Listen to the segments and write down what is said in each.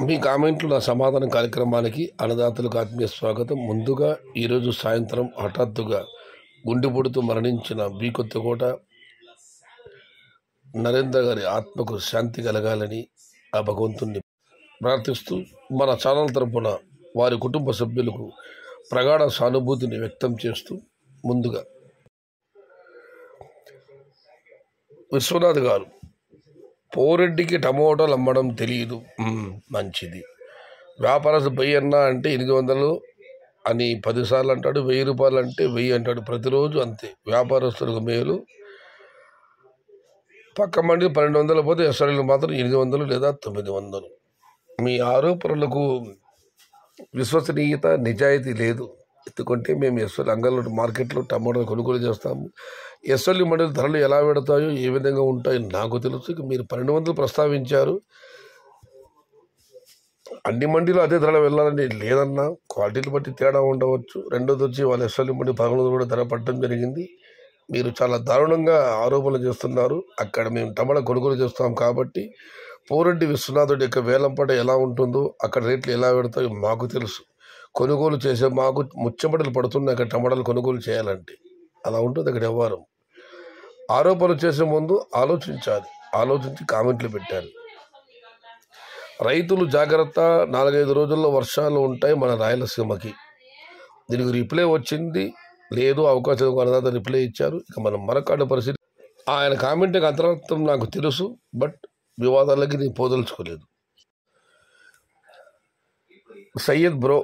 మీ కామెంట్లు నా సమాధానం కార్యక్రమానికి అన్నదాతలకు ఆత్మీయ స్వాగతం. ముందుగా ఈరోజు సాయంత్రం హఠాత్తుగా గుండెపోటుతో మరణించిన బి కొత్తకోట నరేంద్ర గారి ఆత్మకు శాంతి కలగాలని ఆ భగవంతుణ్ణి ప్రార్థిస్తూ మన ఛానల్ తరపున వారి కుటుంబ సభ్యులకు ప్రగాఢ సానుభూతిని వ్యక్తం చేస్తూ ముందుగా విశ్వనాథ్ గారు, పోరెడ్డికి టమోటాలు అమ్మడం తెలియదు. మంచిది. వ్యాపారస్తు 1000 అన్నా అంటే 800 అని 10 సార్లు అంటాడు, 1000 రూపాయలు అంటే 1000 అంటాడు. ప్రతిరోజు అంతే. వ్యాపారస్తులకు మేలు. పక్క మండి 1200 పోతే ఎస్ఆర్ఎల్ మాత్రం 800 లేదా 900. మీ ఆరోపణలకు విశ్వసనీయత, నిజాయితీ లేదు. ఎందుకంటే మేము ఎస్ఎల్ అంగల్లో మార్కెట్లో టమాటాలు కొనుగోలు చేస్తాము. ఎస్ఎల్ మండలి ధరలు ఎలా పెడతాయో, ఏ విధంగా ఉంటాయో నాకు తెలుసు. ఇక మీరు 1200 ప్రస్తావించారు. అన్ని మండీలు అదే ధరలు వెళ్ళాలని లేదన్నా, క్వాలిటీలు బట్టి తేడా ఉండవచ్చు. రెండోది వచ్చి వాళ్ళ ఎస్ఎల్ మండి 1100 కూడా ధర పట్టడం జరిగింది. మీరు చాలా దారుణంగా ఆరోపణలు చేస్తున్నారు. అక్కడ మేము టమాటా కొనుగోలు చేస్తాం కాబట్టి పోరెడ్డి విశ్వనాథుడి యొక్క వేలంపాట ఎలా ఉంటుందో, అక్కడ రేట్లు ఎలా పెడతాయో మాకు తెలుసు. కొనుగోలు చేసే మాకు ముచ్చమటలు పడుతున్నాయి అక్కడ టమాటాలు కొనుగోలు చేయాలంటే. అలా ఉంటుంది అక్కడ వ్యవహారం. ఆరోపణలు చేసే ముందు ఆలోచించాలి. ఆలోచించి కామెంట్లు పెట్టాలి. రైతులు జాగ్రత్త, 4-5 రోజుల్లో వర్షాలు ఉంటాయి మన రాయలసీమకి. దీనికి రిప్లై వచ్చింది లేదు, అవకాశం అన్నదాత రిప్లై ఇచ్చారు. ఇక మనం మరొక పరిస్థితి. ఆయన కామెంట్కి అంతరార్థం నాకు తెలుసు, బట్ వివాదాలకి నేను పోదలుచుకోలేదు. సయ్యద్ బ్రో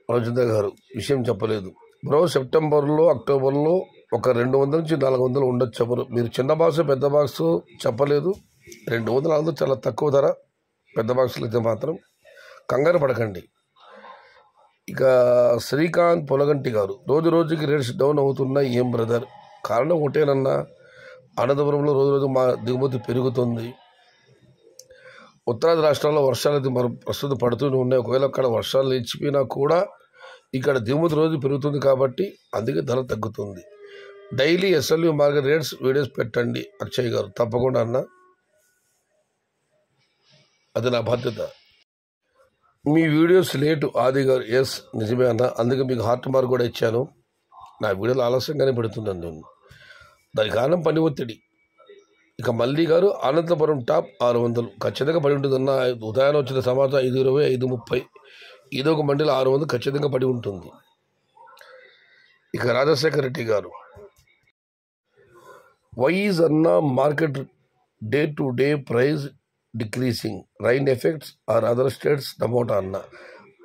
రజిత గారు విషయం చెప్పలేదు. బ్రో, సెప్టెంబర్లో అక్టోబర్లో ఒక 200 నుంచి 400 ఉండొచ్చు. ఎవరు మీరు చిన్న బాక్స్ పెద్ద బాక్స్ చెప్పలేదు. 200 చాలా తక్కువ ధర. పెద్ద బాక్సులు అయితే మాత్రం కంగారు పడకండి. ఇక శ్రీకాంత్ పొలగంటి గారు, రోజు రోజుకి రేట్స్ డౌన్ అవుతున్నాయి. ఏం బ్రదర్? కారణం ఒకటేనన్నా, అనంతపురంలో రోజు రోజు మా దిగుమతి పెరుగుతుంది. ఉత్తరాది రాష్ట్రాల్లో వర్షాలు అయితే మరి ప్రస్తుతం పడుతూనే ఉన్నాయి. ఒకవేళ అక్కడ వర్షాలు నిలిచిపోయినా కూడా ఇక్కడ దిగుమతి రోజు పెరుగుతుంది కాబట్టి అందుకే ధర తగ్గుతుంది. డైలీ ఎస్ఎల్యూ మార్కెట్ రేట్స్ వీడియోస్ పెట్టండి అక్షయ్ గారు. తప్పకుండా అన్న, అది నా బాధ్యత. మీ వీడియోస్ లేటు ఆది గారు. ఎస్ నిజమే అన్న, అందుకే మీకు హార్ట్ మార్క్ కూడా ఇచ్చాను. నా వీడియోలు ఆలస్యంగానే పెడుతున్నాను నేను. దాని కారణం పని ఒత్తిడి. ఇక మల్లి గారు, అనంతపురం టాప్ 600 ఖచ్చితంగా పడి ఉంటుందన్న. ఉదయాన్నే వచ్చిన సమాచారం 5:20, 5:30. ఇదో ఒక మండలి 600 ఖచ్చితంగా పడి ఉంటుంది. ఇక రాజశేఖర రెడ్డి గారు, వైజ్ అన్న market day to day price decreasing, rain effects or other states tomato అన్న.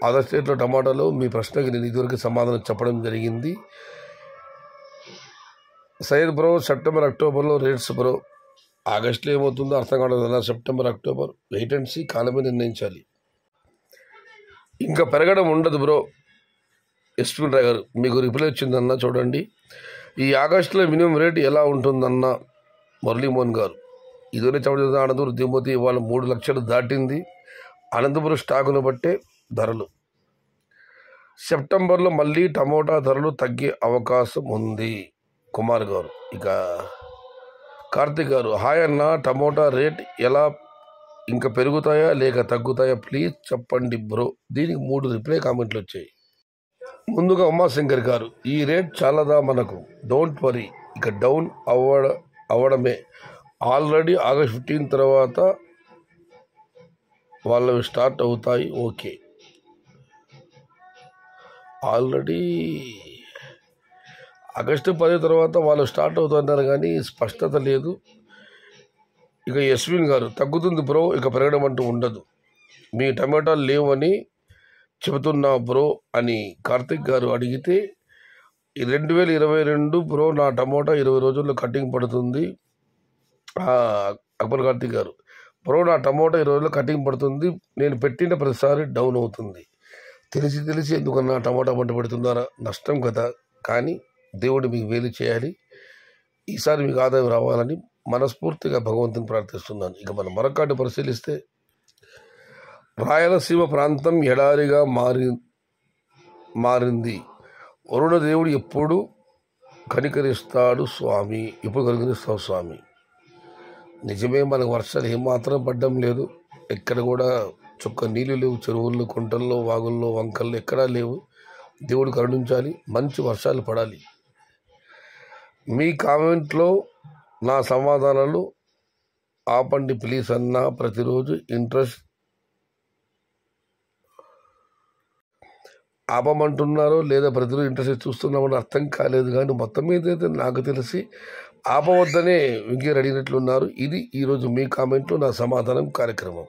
అదర్ స్టేట్లో టమాటాలు మీ ప్రశ్నకి నేను ఇదివరకు సమాధానం చెప్పడం జరిగింది. సయ్యద్ బ్రో, సెప్టెంబర్ అక్టోబర్లో రేట్స్ బ్రో. ఆగస్టులో ఏమవుతుందో అర్థం కావడం అన్న. September October wait and see, కాలమే నిర్ణయించాలి. ఇంకా పెరగడం ఉండదు బ్రో. ఎస్పీ రాయ్ గారు, మీకు రిప్లై వచ్చిందన్న చూడండి. ఈ ఆగస్టులో మినిమం రేట్ ఎలా ఉంటుందన్న. మురళీమోహన్ గారు, ఇదోనే చెప్పడం. అనంతపురం దిగుమతి ఇవాళ 3 లక్షలు దాటింది. అనంతపురం స్టాకును బట్టే ధరలు. సెప్టెంబర్లో మళ్ళీ టమోటా ధరలు తగ్గే అవకాశం ఉంది. కుమార్ గారు, ఇక కార్తిక్ గారు, హాయ్ అన్న, టమోటా రేట్ ఎలా ఇంకా పెరుగుతాయా లేక తగ్గుతాయా ప్లీజ్ చెప్పండి బ్రో. దీనికి 3 రిప్లై కామెంట్లు వచ్చాయి. ముందుగా ఉమాశంకర్ గారు, ఈ రేట్ చాలాదా మనకు, డోంట్ వరీ, ఇక డౌన్ అవ్వడమే. ఆల్రెడీ ఆగస్ట్ 15 తర్వాత వాళ్ళవి స్టార్ట్ అవుతాయి. ఓకే, ఆల్రెడీ ఆగస్టు 10 తర్వాత వాళ్ళు స్టార్ట్ అవుతున్నారు కానీ స్పష్టత లేదు. ఇక యశ్విన్ గారు, తగ్గుతుంది బ్రో, ఇక పెరగడం అంటూ ఉండదు. మీ టమాటాలు లేవని చెబుతున్నా బ్రో అని కార్తిక్ గారు అడిగితే, 2022 బ్రో నా టమోటా 20 రోజుల్లో కటింగ్ పడుతుంది. అక్బర్ కార్తిక్ గారు, బ్రో నా టమోటా 20 రోజుల్లో కటింగ్ పడుతుంది. నేను పెట్టిన ప్రతిసారి డౌన్ అవుతుంది. తెలిసి ఎందుకన్నా టమోటా పంట పెడుతున్నారా? నష్టం కదా. కానీ దేవుడు మీకు వేలు చేయాలి. ఈసారి మీకు ఆదాయం రావాలని మనస్ఫూర్తిగా భగవంతుని ప్రార్థిస్తున్నాను. ఇక మనం మరొకటి పరిశీలిస్తే, రాయలసీమ ప్రాంతం ఎడారిగా మారింది. వరుణ దేవుడు ఎప్పుడు కనికరిస్తాడు స్వామి, ఎప్పుడు కనికరిస్తావు స్వామి. నిజమే, మనకు వర్షాలు ఏమాత్రం పడ్డం లేదు. ఎక్కడ కూడా చుక్క నీళ్లు లేవు, చెరువుల్లో, కుంటల్లో, వాగుల్లో, వంకల్లో ఎక్కడా లేవు. దేవుడు కరుణించాలి, మంచి వర్షాలు పడాలి. మీ కామెంట్లో నా సమాధానాలు ఆపండి ప్లీజ్ అన్న. ప్రతిరోజు ఇంట్రెస్ట్ ఆపమంటున్నారో లేదా ప్రతిరోజు ఇంట్రెస్ట్ చూస్తున్నామని అర్థం కాలేదు. కానీ మొత్తం మీద అయితే నాకు తెలిసి ఆపవద్దనే వింగీర్ అడిగినట్లున్నారు. ఇది ఈరోజు మీ కామెంట్లో నా సమాధానం కార్యక్రమం.